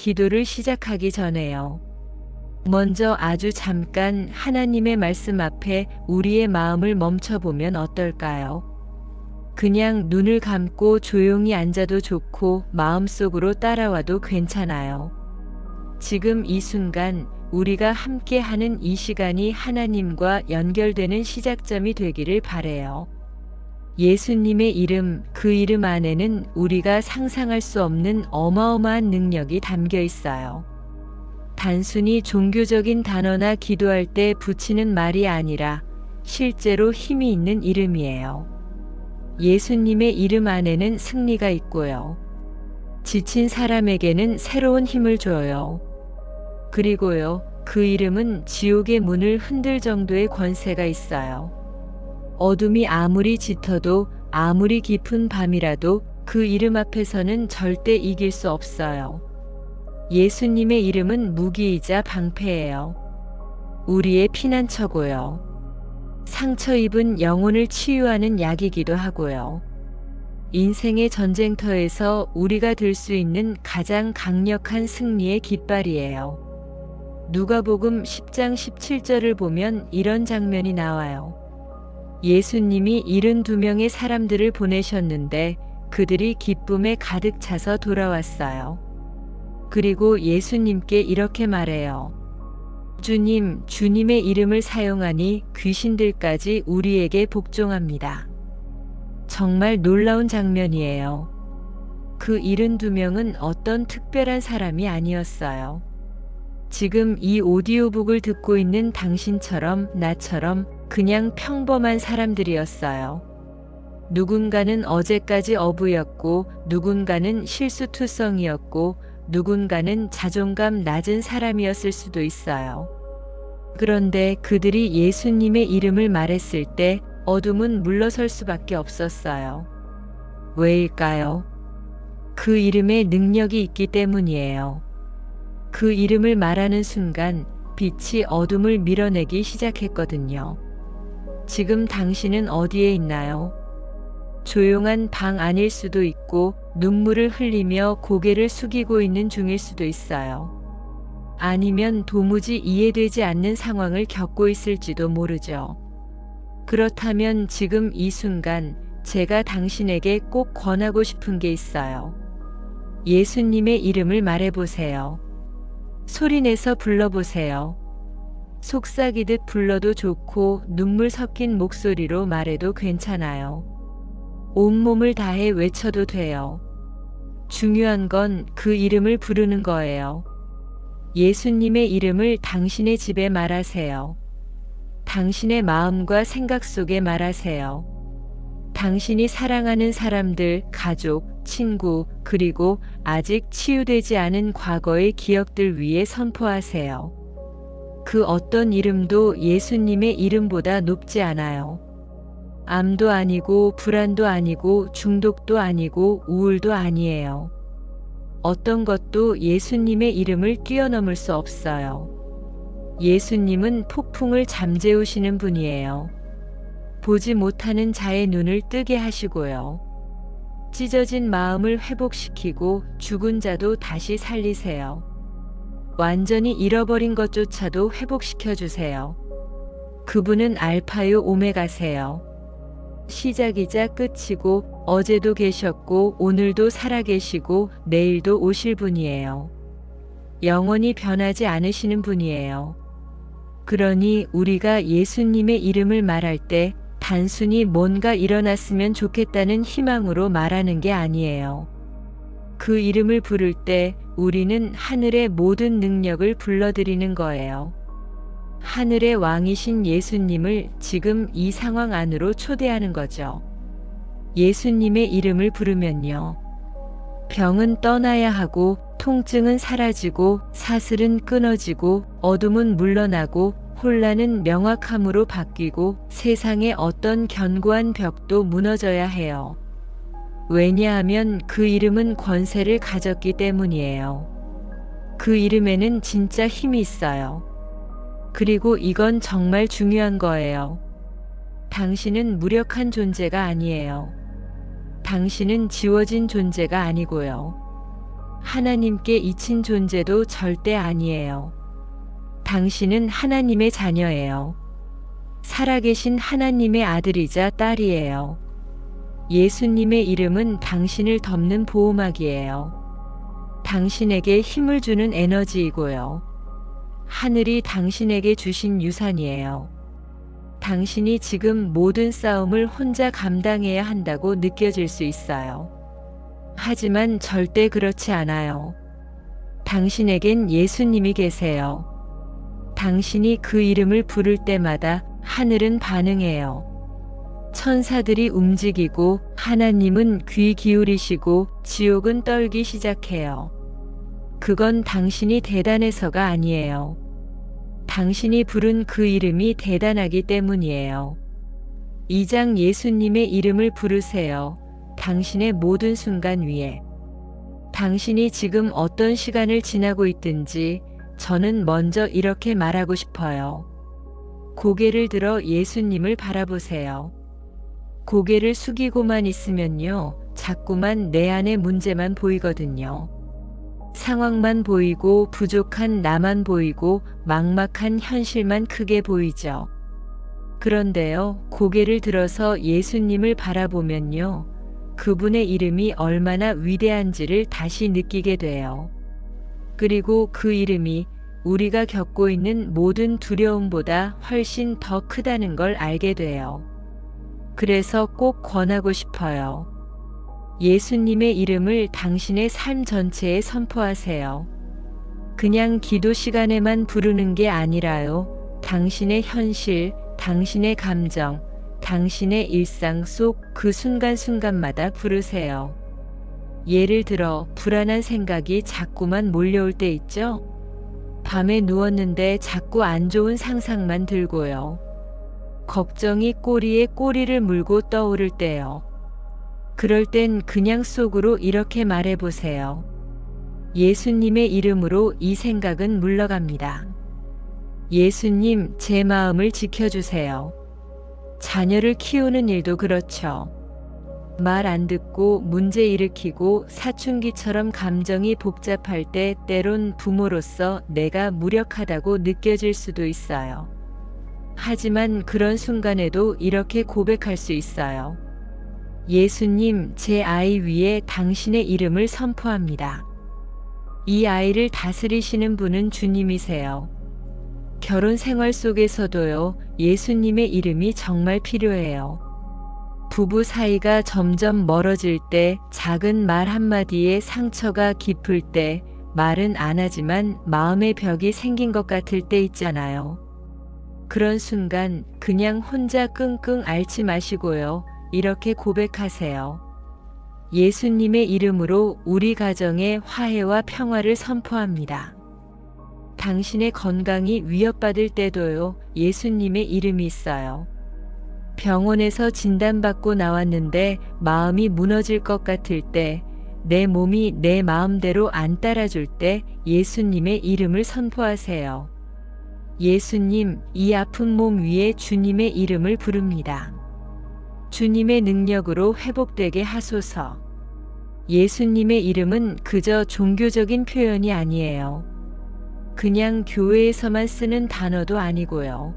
기도를 시작하기 전에요. 먼저 아주 잠깐 하나님의 말씀 앞에 우리의 마음을 멈춰보면 어떨까요? 그냥 눈을 감고 조용히 앉아도 좋고 마음속으로 따라와도 괜찮아요. 지금 이 순간 우리가 함께 하는 이 시간이 하나님과 연결되는 시작점이 되기를 바래요. 예수님의 이름, 그 이름 안에는 우리가 상상할 수 없는 어마어마한 능력이 담겨 있어요. 단순히 종교적인 단어나 기도할 때 붙이는 말이 아니라 실제로 힘이 있는 이름이에요. 예수님의 이름 안에는 승리가 있고요. 지친 사람에게는 새로운 힘을 줘요. 그리고요, 그 이름은 지옥의 문을 흔들 정도의 권세가 있어요. 어둠이 아무리 짙어도 아무리 깊은 밤이라도 그 이름 앞에서는 절대 이길 수 없어요. 예수님의 이름은 무기이자 방패예요. 우리의 피난처고요. 상처 입은 영혼을 치유하는 약이기도 하고요. 인생의 전쟁터에서 우리가 들 수 있는 가장 강력한 승리의 깃발이에요. 누가복음 10장 17절을 보면 이런 장면이 나와요. 예수님이 72명의 사람들을 보내셨는데 그들이 기쁨에 가득 차서 돌아왔어요. 그리고 예수님께 이렇게 말해요. 주님, 주님의 이름을 사용하니 귀신들까지 우리에게 복종합니다. 정말 놀라운 장면이에요. 그 72명은 어떤 특별한 사람이 아니었어요. 지금 이 오디오북을 듣고 있는 당신처럼 나처럼 그냥 평범한 사람들이었어요. 누군가는 어제까지 어부였고, 누군가는 실수투성이었고, 누군가는 자존감 낮은 사람이었을 수도 있어요. 그런데 그들이 예수님의 이름을 말했을 때 어둠은 물러설 수밖에 없었어요. 왜일까요? 그 이름에 능력이 있기 때문이에요. 그 이름을 말하는 순간 빛이 어둠을 밀어내기 시작했거든요. 지금 당신은 어디에 있나요? 조용한 방 안일 수도 있고 눈물을 흘리며 고개를 숙이고 있는 중일 수도 있어요. 아니면 도무지 이해되지 않는 상황을 겪고 있을지도 모르죠. 그렇다면 지금 이 순간 제가 당신에게 꼭 권하고 싶은 게 있어요. 예수님의 이름을 말해보세요. 소리내서 불러보세요. 속삭이듯 불러도 좋고 눈물 섞인 목소리로 말해도 괜찮아요. 온몸을 다해 외쳐도 돼요. 중요한 건 그 이름을 부르는 거예요. 예수님의 이름을 당신의 집에 말하세요. 당신의 마음과 생각 속에 말하세요. 당신이 사랑하는 사람들, 가족, 친구, 그리고 아직 치유되지 않은 과거의 기억들 위에 선포하세요. 그 어떤 이름도 예수님의 이름보다 높지 않아요. 암도 아니고 불안도 아니고 중독도 아니고 우울도 아니에요. 어떤 것도 예수님의 이름을 뛰어넘을 수 없어요. 예수님은 폭풍을 잠재우시는 분이에요. 보지 못하는 자의 눈을 뜨게 하시고요. 찢어진 마음을 회복시키고 죽은 자도 다시 살리세요. 완전히 잃어버린 것조차도 회복시켜 주세요. 그분은 알파요 오메가세요. 시작이자 끝이고 어제도 계셨고 오늘도 살아계시고 내일도 오실 분이에요. 영원히 변하지 않으시는 분이에요. 그러니 우리가 예수님의 이름을 말할 때 단순히 뭔가 일어났으면 좋겠다는 희망으로 말하는 게 아니에요. 그 이름을 부를 때 우리는 하늘의 모든 능력을 불러들이는 거예요. 하늘의 왕이신 예수님을 지금 이 상황 안으로 초대하는 거죠. 예수님의 이름을 부르면요. 병은 떠나야 하고 통증은 사라지고 사슬은 끊어지고 어둠은 물러나고 혼란은 명확함으로 바뀌고 세상의 어떤 견고한 벽도 무너져야 해요. 왜냐하면 그 이름은 권세를 가졌기 때문이에요. 그 이름에는 진짜 힘이 있어요. 그리고 이건 정말 중요한 거예요. 당신은 무력한 존재가 아니에요. 당신은 지워진 존재가 아니고요. 하나님께 잊힌 존재도 절대 아니에요. 당신은 하나님의 자녀예요. 살아계신 하나님의 아들이자 딸이에요. 예수님의 이름은 당신을 덮는 보호막이에요. 당신에게 힘을 주는 에너지이고요. 하늘이 당신에게 주신 유산이에요. 당신이 지금 모든 싸움을 혼자 감당해야 한다고 느껴질 수 있어요. 하지만 절대 그렇지 않아요. 당신에겐 예수님이 계세요. 당신이 그 이름을 부를 때마다 하늘은 반응해요. 천사들이 움직이고 하나님은 귀 기울이시고 지옥은 떨기 시작해요. 그건 당신이 대단해서가 아니에요. 당신이 부른 그 이름이 대단하기 때문이에요. 2장 예수님의 이름을 부르세요. 당신의 모든 순간 위에. 당신이 지금 어떤 시간을 지나고 있든지 저는 먼저 이렇게 말하고 싶어요. 고개를 들어 예수님을 바라보세요. 고개를 숙이고만 있으면요, 자꾸만 내 안의 문제만 보이거든요. 상황만 보이고 부족한 나만 보이고 막막한 현실만 크게 보이죠. 그런데요, 고개를 들어서 예수님을 바라보면요, 그분의 이름이 얼마나 위대한지를 다시 느끼게 돼요. 그리고 그 이름이 우리가 겪고 있는 모든 두려움보다 훨씬 더 크다는 걸 알게 돼요. 그래서 꼭 권하고 싶어요. 예수님의 이름을 당신의 삶 전체에 선포하세요. 그냥 기도 시간에만 부르는 게 아니라요. 당신의 현실, 당신의 감정, 당신의 일상 속 그 순간순간마다 부르세요. 예를 들어 불안한 생각이 자꾸만 몰려올 때 있죠? 밤에 누웠는데 자꾸 안 좋은 상상만 들고요. 걱정이 꼬리에 꼬리를 물고 떠오를 때요. 그럴 땐 그냥 속으로 이렇게 말해보세요. 예수님의 이름으로 이 생각은 물러갑니다. 예수님, 제 마음을 지켜주세요. 자녀를 키우는 일도 그렇죠. 말 안 듣고 문제 일으키고 사춘기처럼 감정이 복잡할 때 때론 부모로서 내가 무력하다고 느껴질 수도 있어요. 하지만 그런 순간에도 이렇게 고백할 수 있어요. 예수님, 제 아이 위에 당신의 이름을 선포합니다. 이 아이를 다스리시는 분은 주님이세요. 결혼 생활 속에서도요, 예수님의 이름이 정말 필요해요. 부부 사이가 점점 멀어질 때, 작은 말 한마디에 상처가 깊을 때, 말은 안 하지만 마음의 벽이 생긴 것 같을 때 있잖아요. 그런 순간 그냥 혼자 끙끙 앓지 마시고요. 이렇게 고백하세요. 예수님의 이름으로 우리 가정에 화해와 평화를 선포합니다. 당신의 건강이 위협받을 때도요, 예수님의 이름이 있어요. 병원에서 진단받고 나왔는데 마음이 무너질 것 같을 때, 내 몸이 내 마음대로 안 따라줄 때 예수님의 이름을 선포하세요. 예수님, 이 아픈 몸 위에 주님의 이름을 부릅니다. 주님의 능력으로 회복되게 하소서. 예수님의 이름은 그저 종교적인 표현이 아니에요. 그냥 교회에서만 쓰는 단어도 아니고요.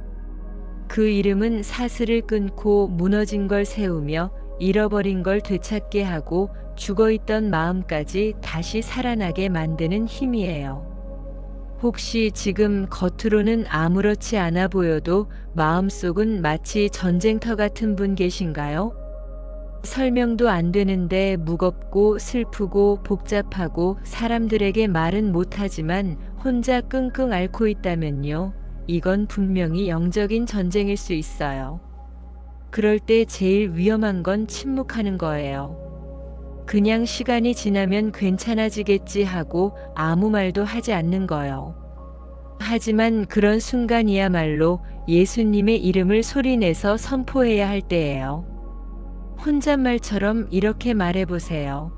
그 이름은 사슬을 끊고 무너진 걸 세우며 잃어버린 걸 되찾게 하고 죽어있던 마음까지 다시 살아나게 만드는 힘이에요. 혹시 지금 겉으로는 아무렇지 않아 보여도 마음속은 마치 전쟁터 같은 분 계신가요? 설명도 안 되는데 무겁고 슬프고 복잡하고 사람들에게 말은 못하지만 혼자 끙끙 앓고 있다면요. 이건 분명히 영적인 전쟁일 수 있어요. 그럴 때 제일 위험한 건 침묵하는 거예요. 그냥 시간이 지나면 괜찮아지겠지 하고 아무 말도 하지 않는 거요. 하지만 그런 순간이야말로 예수님의 이름을 소리내서 선포해야 할 때예요. 혼잣말처럼 이렇게 말해보세요.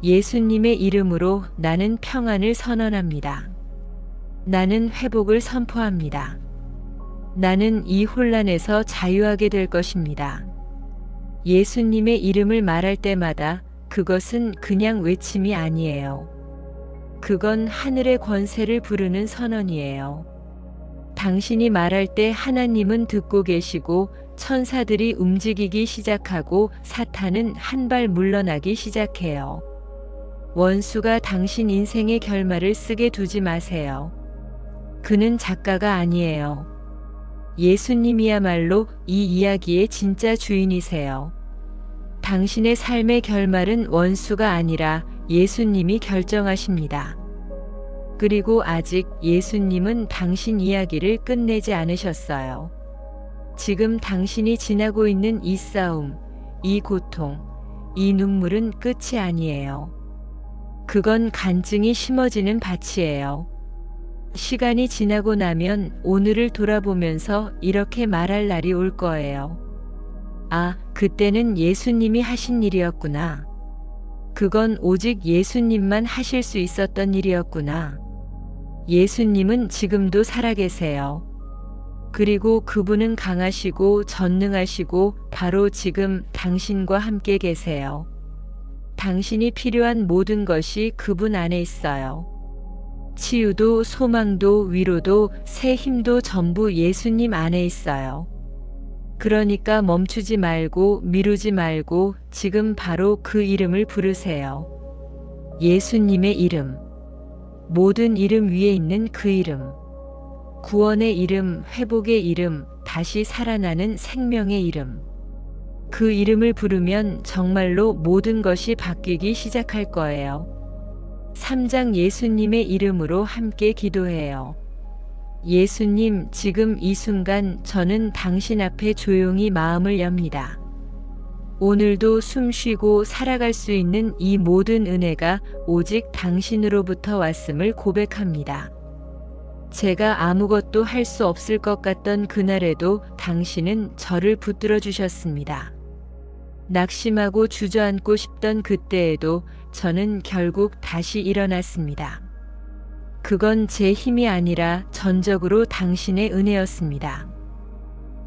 예수님의 이름으로 나는 평안을 선언합니다. 나는 회복을 선포합니다. 나는 이 혼란에서 자유하게 될 것입니다. 예수님의 이름을 말할 때마다 그것은 그냥 외침이 아니에요. 그건 하늘의 권세를 부르는 선언이에요. 당신이 말할 때 하나님은 듣고 계시고 천사들이 움직이기 시작하고 사탄은 한 발 물러나기 시작해요. 원수가 당신 인생의 결말을 쓰게 두지 마세요. 그는 작가가 아니에요. 예수님이야말로 이 이야기의 진짜 주인이세요. 당신의 삶의 결말은 원수가 아니라 예수님이 결정하십니다. 그리고 아직 예수님은 당신 이야기를 끝내지 않으셨어요. 지금 당신이 지나고 있는 이 싸움, 이 고통, 이 눈물은 끝이 아니에요. 그건 간증이 심어지는 밭이에요. 시간이 지나고 나면 오늘을 돌아보면서 이렇게 말할 날이 올 거예요. 아, 그때는 예수님이 하신 일이었구나. 그건 오직 예수님만 하실 수 있었던 일이었구나. 예수님은 지금도 살아계세요. 그리고 그분은 강하시고 전능하시고 바로 지금 당신과 함께 계세요. 당신이 필요한 모든 것이 그분 안에 있어요. 치유도 소망도 위로도 새 힘도 전부 예수님 안에 있어요. 그러니까 멈추지 말고 미루지 말고 지금 바로 그 이름을 부르세요. 예수님의 이름. 모든 이름 위에 있는 그 이름. 구원의 이름, 회복의 이름, 다시 살아나는 생명의 이름. 그 이름을 부르면 정말로 모든 것이 바뀌기 시작할 거예요. 3장 예수님의 이름으로 함께 기도해요. 예수님, 지금 이 순간 저는 당신 앞에 조용히 마음을 엽니다. 오늘도 숨 쉬고 살아갈 수 있는 이 모든 은혜가 오직 당신으로부터 왔음을 고백합니다. 제가 아무것도 할 수 없을 것 같던 그날에도 당신은 저를 붙들어 주셨습니다. 낙심하고 주저앉고 싶던 그때에도 저는 결국 다시 일어났습니다. 그건 제 힘이 아니라 전적으로 당신의 은혜였습니다.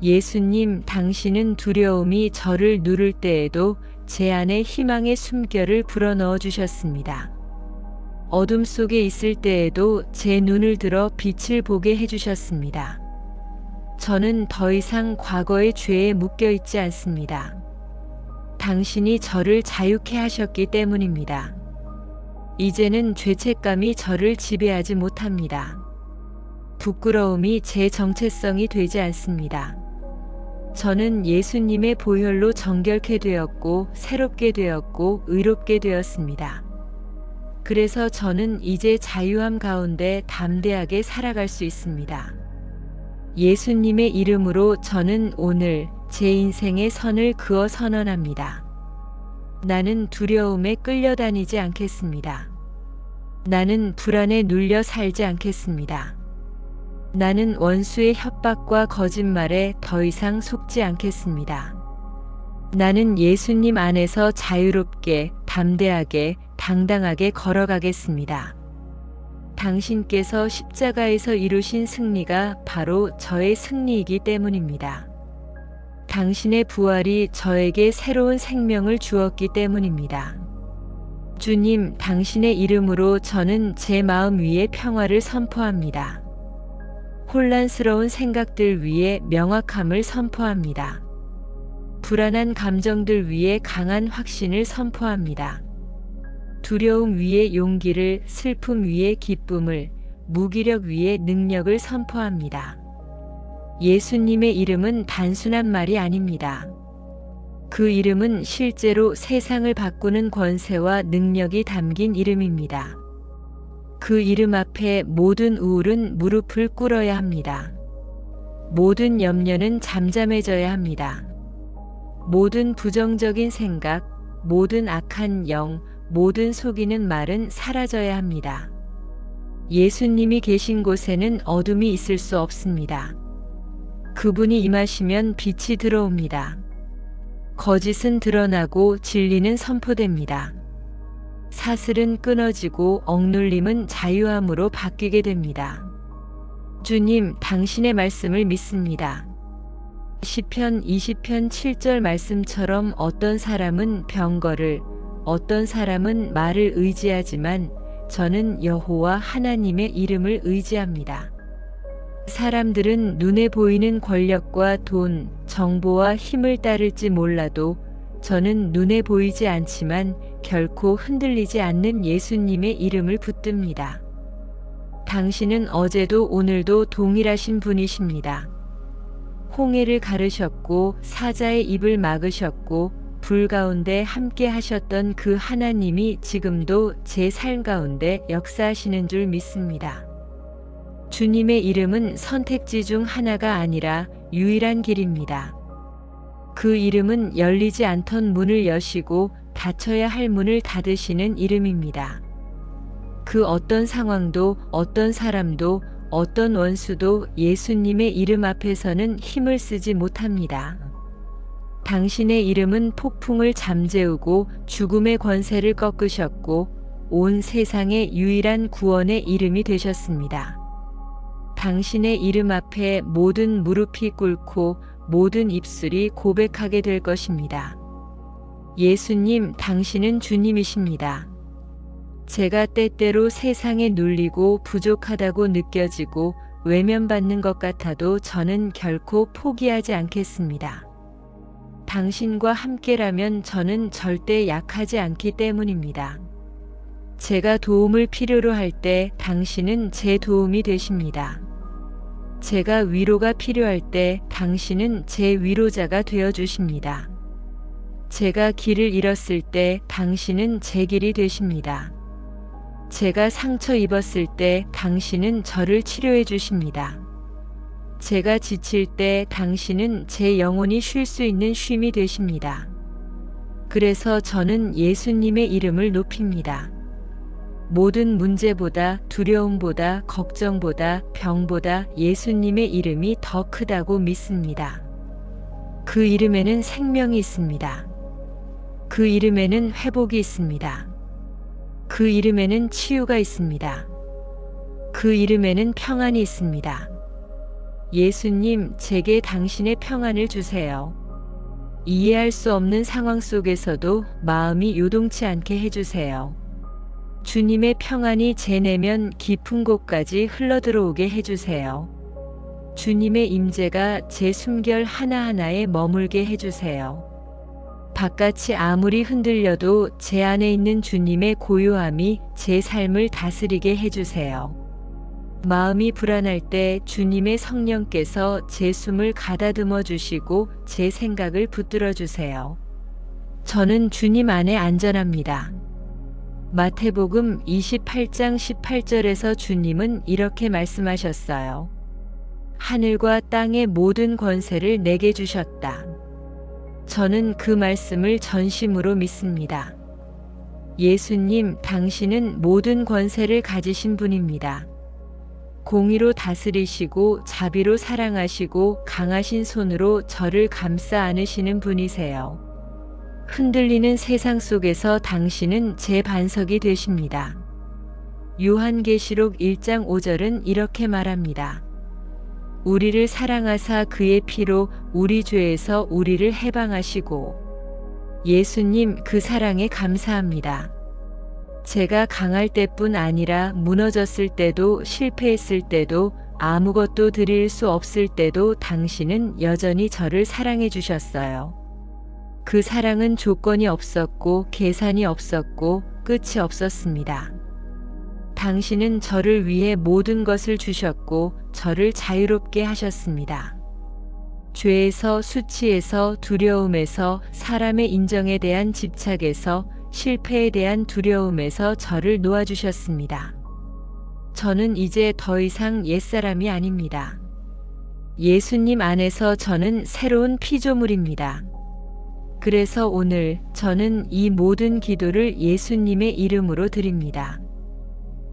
예수님, 당신은 두려움이 저를 누를 때에도 제 안에 희망의 숨결을 불어넣어 주셨습니다. 어둠 속에 있을 때에도 제 눈을 들어 빛을 보게 해주셨습니다. 저는 더 이상 과거의 죄에 묶여 있지 않습니다. 당신이 저를 자유케 하셨기 때문입니다. 이제는 죄책감이 저를 지배하지 못합니다. 부끄러움이 제 정체성이 되지 않습니다. 저는 예수님의 보혈로 정결케 되었고 새롭게 되었고 의롭게 되었습니다. 그래서 저는 이제 자유함 가운데 담대하게 살아갈 수 있습니다. 예수님의 이름으로 저는 오늘 제 인생의 선을 그어 선언합니다. 나는 두려움에 끌려다니지 않겠습니다. 나는 불안에 눌려 살지 않겠습니다. 나는 원수의 협박과 거짓말에 더 이상 속지 않겠습니다. 나는 예수님 안에서 자유롭게, 담대하게, 당당하게 걸어가겠습니다. 당신께서 십자가에서 이루신 승리가 바로 저의 승리이기 때문입니다. 당신의 부활이 저에게 새로운 생명을 주었기 때문입니다. 주님, 당신의 이름으로 저는 제 마음 위에 평화를 선포합니다. 혼란스러운 생각들 위에 명확함을 선포합니다. 불안한 감정들 위에 강한 확신을 선포합니다. 두려움 위에 용기를, 슬픔 위에 기쁨을, 무기력 위에 능력을 선포합니다. 예수님의 이름은 단순한 말이 아닙니다. 그 이름은 실제로 세상을 바꾸는 권세와 능력이 담긴 이름입니다. 그 이름 앞에 모든 우울은 무릎을 꿇어야 합니다. 모든 염려는 잠잠해져야 합니다. 모든 부정적인 생각, 모든 악한 영, 모든 속이는 말은 사라져야 합니다. 예수님이 계신 곳에는 어둠이 있을 수 없습니다. 그분이 임하시면 빛이 들어옵니다. 거짓은 드러나고 진리는 선포됩니다. 사슬은 끊어지고 억눌림은 자유함으로 바뀌게 됩니다. 주님, 당신의 말씀을 믿습니다. 시편 20편 7절 말씀처럼 어떤 사람은 병거를, 어떤 사람은 말을 의지하지만 저는 여호와 하나님의 이름을 의지합니다. 사람들은 눈에 보이는 권력과 돈, 정보와 힘을 따를지 몰라도 저는 눈에 보이지 않지만 결코 흔들리지 않는 예수님의 이름을 붙듭니다. 당신은 어제도 오늘도 동일하신 분이십니다. 홍해를 가르셨고 사자의 입을 막으셨고 불 가운데 함께 하셨던 그 하나님이 지금도 제 삶 가운데 역사하시는 줄 믿습니다. 주님의 이름은 선택지 중 하나가 아니라 유일한 길입니다. 그 이름은 열리지 않던 문을 여시고 닫혀야 할 문을 닫으시는 이름입니다. 그 어떤 상황도 어떤 사람도 어떤 원수도 예수님의 이름 앞에서는 힘을 쓰지 못합니다. 당신의 이름은 폭풍을 잠재우고 죽음의 권세를 꺾으셨고 온 세상의 유일한 구원의 이름이 되셨습니다. 당신의 이름 앞에 모든 무릎이 꿇고 모든 입술이 고백하게 될 것입니다. 예수님, 당신은 주님이십니다. 제가 때때로 세상에 눌리고 부족하다고 느껴지고 외면받는 것 같아도 저는 결코 포기하지 않겠습니다. 당신과 함께라면 저는 절대 약하지 않기 때문입니다. 제가 도움을 필요로 할 때 당신은 제 도움이 되십니다. 제가 위로가 필요할 때 당신은 제 위로자가 되어 주십니다. 제가 길을 잃었을 때 당신은 제 길이 되십니다. 제가 상처 입었을 때 당신은 저를 치료해 주십니다. 제가 지칠 때 당신은 제 영혼이 쉴 수 있는 쉼이 되십니다. 그래서 저는 예수님의 이름을 높입니다. 모든 문제보다 두려움보다 걱정보다 병보다 예수님의 이름이 더 크다고 믿습니다. 그 이름에는 생명이 있습니다. 그 이름에는 회복이 있습니다. 그 이름에는 치유가 있습니다. 그 이름에는 평안이 있습니다. 예수님, 제게 당신의 평안을 주세요. 이해할 수 없는 상황 속에서도 마음이 요동치 않게 해주세요. 주님의 평안이 제 내면 깊은 곳까지 흘러들어오게 해주세요. 주님의 임재가 제 숨결 하나하나에 머물게 해주세요. 바깥이 아무리 흔들려도 제 안에 있는 주님의 고요함이 제 삶을 다스리게 해주세요. 마음이 불안할 때 주님의 성령께서 제 숨을 가다듬어 주시고 제 생각을 붙들어 주세요. 저는 주님 안에 안전합니다. 마태복음 28장 18절에서 주님은 이렇게 말씀하셨어요. 하늘과 땅의 모든 권세를 내게 주셨다. 저는 그 말씀을 전심으로 믿습니다. 예수님, 당신은 모든 권세를 가지신 분입니다. 공의로 다스리시고 자비로 사랑하시고 강하신 손으로 저를 감싸 안으시는 분이세요. 흔들리는 세상 속에서 당신은 제 반석이 되십니다. 요한계시록 1장 5절은 이렇게 말합니다. 우리를 사랑하사 그의 피로 우리 죄에서 우리를 해방하시고 예수님, 그 사랑에 감사합니다. 제가 강할 때뿐 아니라 무너졌을 때도 실패했을 때도 아무것도 드릴 수 없을 때도 당신은 여전히 저를 사랑해 주셨어요. 그 사랑은 조건이 없었고 계산이 없었고 끝이 없었습니다. 당신은 저를 위해 모든 것을 주셨고 저를 자유롭게 하셨습니다. 죄에서, 수치에서, 두려움에서, 사람의 인정에 대한 집착에서, 실패에 대한 두려움에서 저를 놓아주셨습니다. 저는 이제 더 이상 옛사람이 아닙니다. 예수님 안에서 저는 새로운 피조물입니다. 그래서 오늘 저는 이 모든 기도를 예수님의 이름으로 드립니다.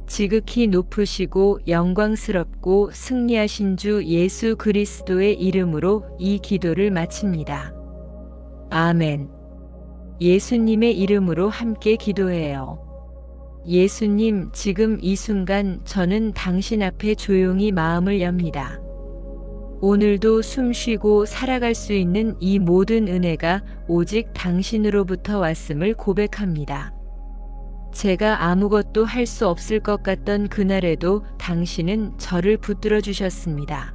지극히 높으시고 영광스럽고 승리하신 주 예수 그리스도의 이름으로 이 기도를 마칩니다. 아멘. 예수님의 이름으로 함께 기도해요. 예수님, 지금 이 순간 저는 당신 앞에 조용히 마음을 엽니다. 오늘도 숨쉬고 살아갈 수 있는 이 모든 은혜가 오직 당신으로부터 왔음을 고백합니다. 제가 아무것도 할 수 없을 것 같던 그날에도 당신은 저를 붙들어 주셨습니다.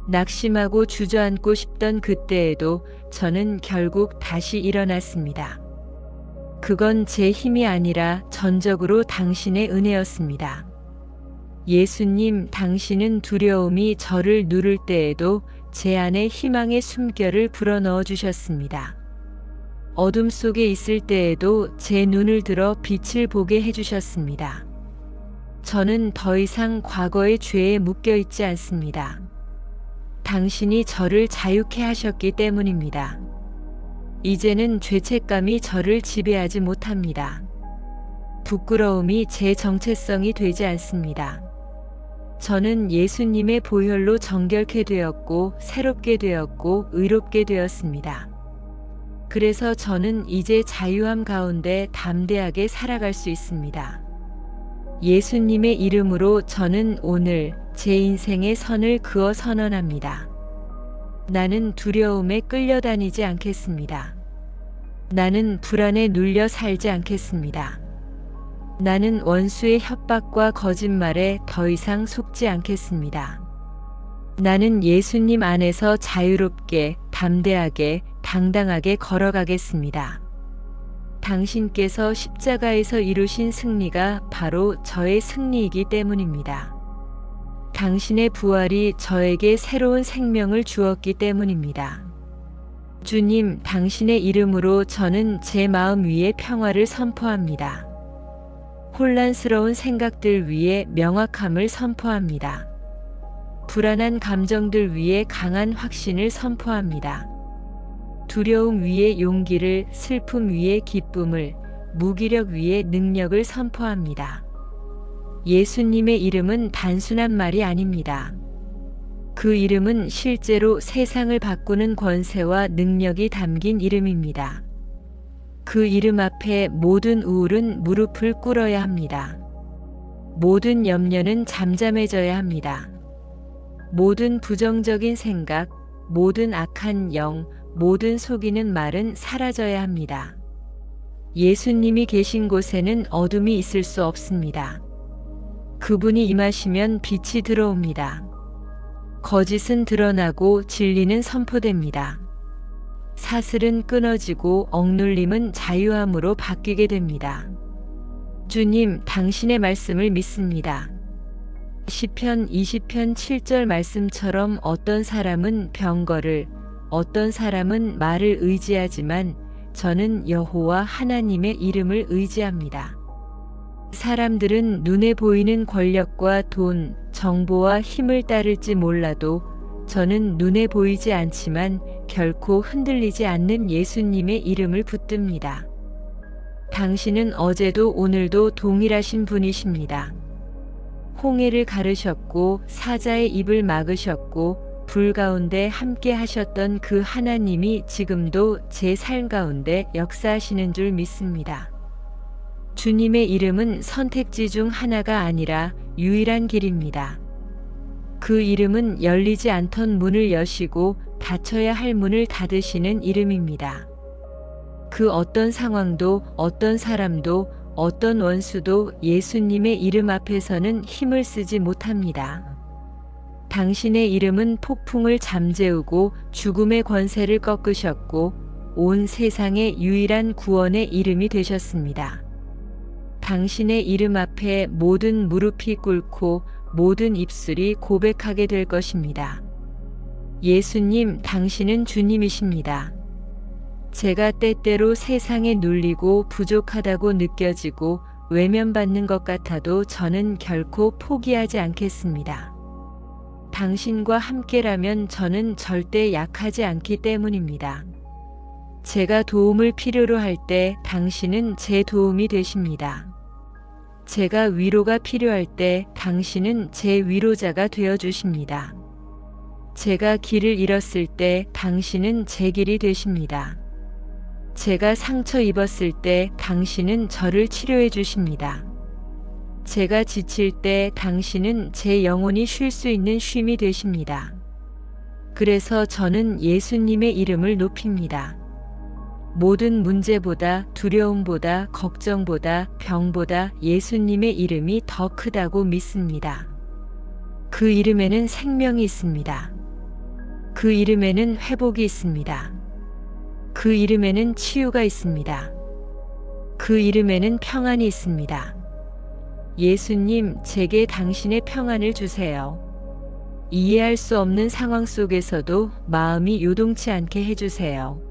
낙심하고 주저앉고 싶던 그때에도 저는 결국 다시 일어났습니다. 그건 제 힘이 아니라 전적으로 당신의 은혜였습니다. 예수님, 당신은 두려움이 저를 누를 때에도 제 안에 희망의 숨결을 불어넣어 주셨습니다. 어둠 속에 있을 때에도 제 눈을 들어 빛을 보게 해주셨습니다. 저는 더 이상 과거의 죄에 묶여 있지 않습니다. 당신이 저를 자유케 하셨기 때문입니다. 이제는 죄책감이 저를 지배하지 못합니다. 부끄러움이 제 정체성이 되지 않습니다. 저는 예수님의 보혈로 정결케 되었고 새롭게 되었고 의롭게 되었습니다. 그래서 저는 이제 자유함 가운데 담대하게 살아갈 수 있습니다. 예수님의 이름으로 저는 오늘 제 인생의 선을 그어 선언합니다. 나는 두려움에 끌려다니지 않겠습니다. 나는 불안에 눌려 살지 않겠습니다. 나는 원수의 협박과 거짓말에 더 이상 속지 않겠습니다. 나는 예수님 안에서 자유롭게, 담대하게, 당당하게 걸어가겠습니다. 당신께서 십자가에서 이루신 승리가 바로 저의 승리이기 때문입니다. 당신의 부활이 저에게 새로운 생명을 주었기 때문입니다. 주님, 당신의 이름으로 저는 제 마음 위에 평화를 선포합니다. 혼란스러운 생각들 위에 명확함을 선포합니다. 불안한 감정들 위에 강한 확신을 선포합니다. 두려움 위에 용기를, 슬픔 위에 기쁨을, 무기력 위에 능력을 선포합니다. 예수님의 이름은 단순한 말이 아닙니다. 그 이름은 실제로 세상을 바꾸는 권세와 능력이 담긴 이름입니다. 그 이름 앞에 모든 우울은 무릎을 꿇어야 합니다. 모든 염려는 잠잠해져야 합니다. 모든 부정적인 생각, 모든 악한 영, 모든 속이는 말은 사라져야 합니다. 예수님이 계신 곳에는 어둠이 있을 수 없습니다. 그분이 임하시면 빛이 들어옵니다. 거짓은 드러나고 진리는 선포됩니다. 사슬은 끊어지고 억눌림은 자유함으로 바뀌게 됩니다. 주님, 당신의 말씀을 믿습니다. 시편 20편 7절 말씀처럼 어떤 사람은 병거를, 어떤 사람은 말을 의지하지만 저는 여호와 하나님의 이름을 의지합니다. 사람들은 눈에 보이는 권력과 돈, 정보와 힘을 따를지 몰라도 저는 눈에 보이지 않지만 결코 흔들리지 않는 예수님의 이름을 붙듭니다. 당신은 어제도 오늘도 동일하신 분이십니다. 홍해를 가르셨고 사자의 입을 막으셨고 불 가운데 함께 하셨던 그 하나님이 지금도 제 삶 가운데 역사하시는 줄 믿습니다. 주님의 이름은 선택지 중 하나가 아니라 유일한 길입니다. 그 이름은 열리지 않던 문을 여시고 닫혀야 할 문을 닫으시는 이름입니다. 그 어떤 상황도, 어떤 사람도, 어떤 원수도 예수님의 이름 앞에서는 힘을 쓰지 못합니다. 당신의 이름은 폭풍을 잠재우고 죽음의 권세를 꺾으셨고 온 세상의 유일한 구원의 이름이 되셨습니다. 당신의 이름 앞에 모든 무릎이 꿇고 모든 입술이 고백하게 될 것입니다. 예수님, 당신은 주님이십니다. 제가 때때로 세상에 눌리고 부족하다고 느껴지고 외면받는 것 같아도 저는 결코 포기하지 않겠습니다. 당신과 함께라면 저는 절대 약하지 않기 때문입니다. 제가 도움을 필요로 할 때 당신은 제 도움이 되십니다. 제가 위로가 필요할 때 당신은 제 위로자가 되어 주십니다. 제가 길을 잃었을 때 당신은 제 길이 되십니다. 제가 상처 입었을 때 당신은 저를 치료해 주십니다. 제가 지칠 때 당신은 제 영혼이 쉴 수 있는 쉼이 되십니다. 그래서 저는 예수님의 이름을 높입니다. 모든 문제보다, 두려움보다, 걱정보다, 병보다 예수님의 이름이 더 크다고 믿습니다. 그 이름에는 생명이 있습니다. 그 이름에는 회복이 있습니다. 그 이름에는 치유가 있습니다. 그 이름에는 평안이 있습니다. 예수님, 제게 당신의 평안을 주세요. 이해할 수 없는 상황 속에서도 마음이 요동치 않게 해주세요.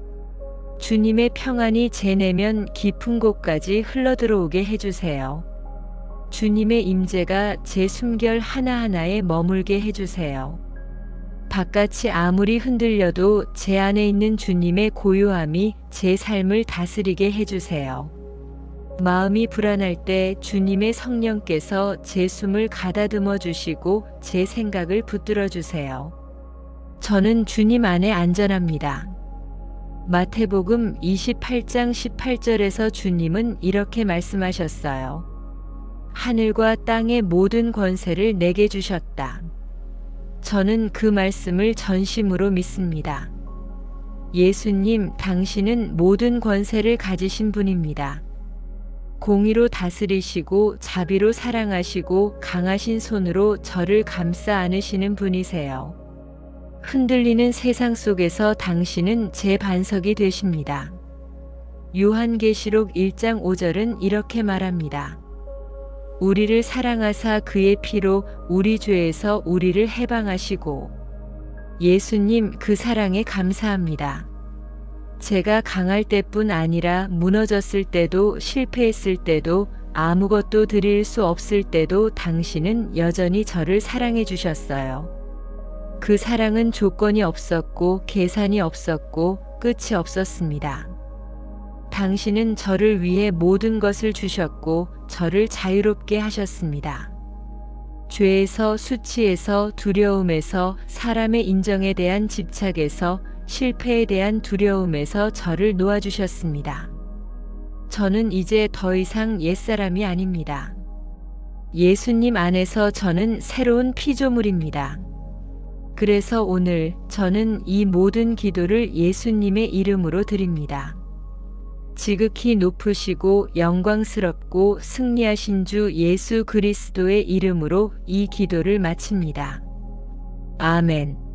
주님의 평안이 제 내면 깊은 곳까지 흘러들어오게 해주세요. 주님의 임재가 제 숨결 하나하나에 머물게 해주세요. 바깥이 아무리 흔들려도 제 안에 있는 주님의 고요함이 제 삶을 다스리게 해주세요. 마음이 불안할 때 주님의 성령께서 제 숨을 가다듬어 주시고 제 생각을 붙들어 주세요. 저는 주님 안에 안전합니다. 마태복음 28장 18절에서 주님은 이렇게 말씀하셨어요. 하늘과 땅의 모든 권세를 내게 주셨다. 저는 그 말씀을 전심으로 믿습니다. 예수님, 당신은 모든 권세를 가지신 분입니다. 공의로 다스리시고 자비로 사랑하시고 강하신 손으로 저를 감싸 안으시는 분이세요. 흔들리는 세상 속에서 당신은 제 반석이 되십니다. 요한계시록 1장 5절은 이렇게 말합니다. 우리를 사랑하사 그의 피로 우리 죄에서 우리를 해방하시고. 예수님, 그 사랑에 감사합니다. 제가 강할 때뿐 아니라 무너졌을 때도, 실패했을 때도, 아무것도 드릴 수 없을 때도 당신은 여전히 저를 사랑해 주셨어요. 그 사랑은 조건이 없었고 계산이 없었고 끝이 없었습니다. 당신은 저를 위해 모든 것을 주셨고 저를 자유롭게 하셨습니다. 죄에서, 수치에서, 두려움에서, 사람의 인정에 대한 집착에서, 실패에 대한 두려움에서 저를 놓아주셨습니다. 저는 이제 더 이상 옛사람이 아닙니다. 예수님 안에서 저는 새로운 피조물입니다. 그래서 오늘 저는 이 모든 기도를 예수님의 이름으로 드립니다. 지극히 높으시고 영광스럽고 승리하신 주 예수 그리스도의 이름으로 이 기도를 마칩니다. 아멘.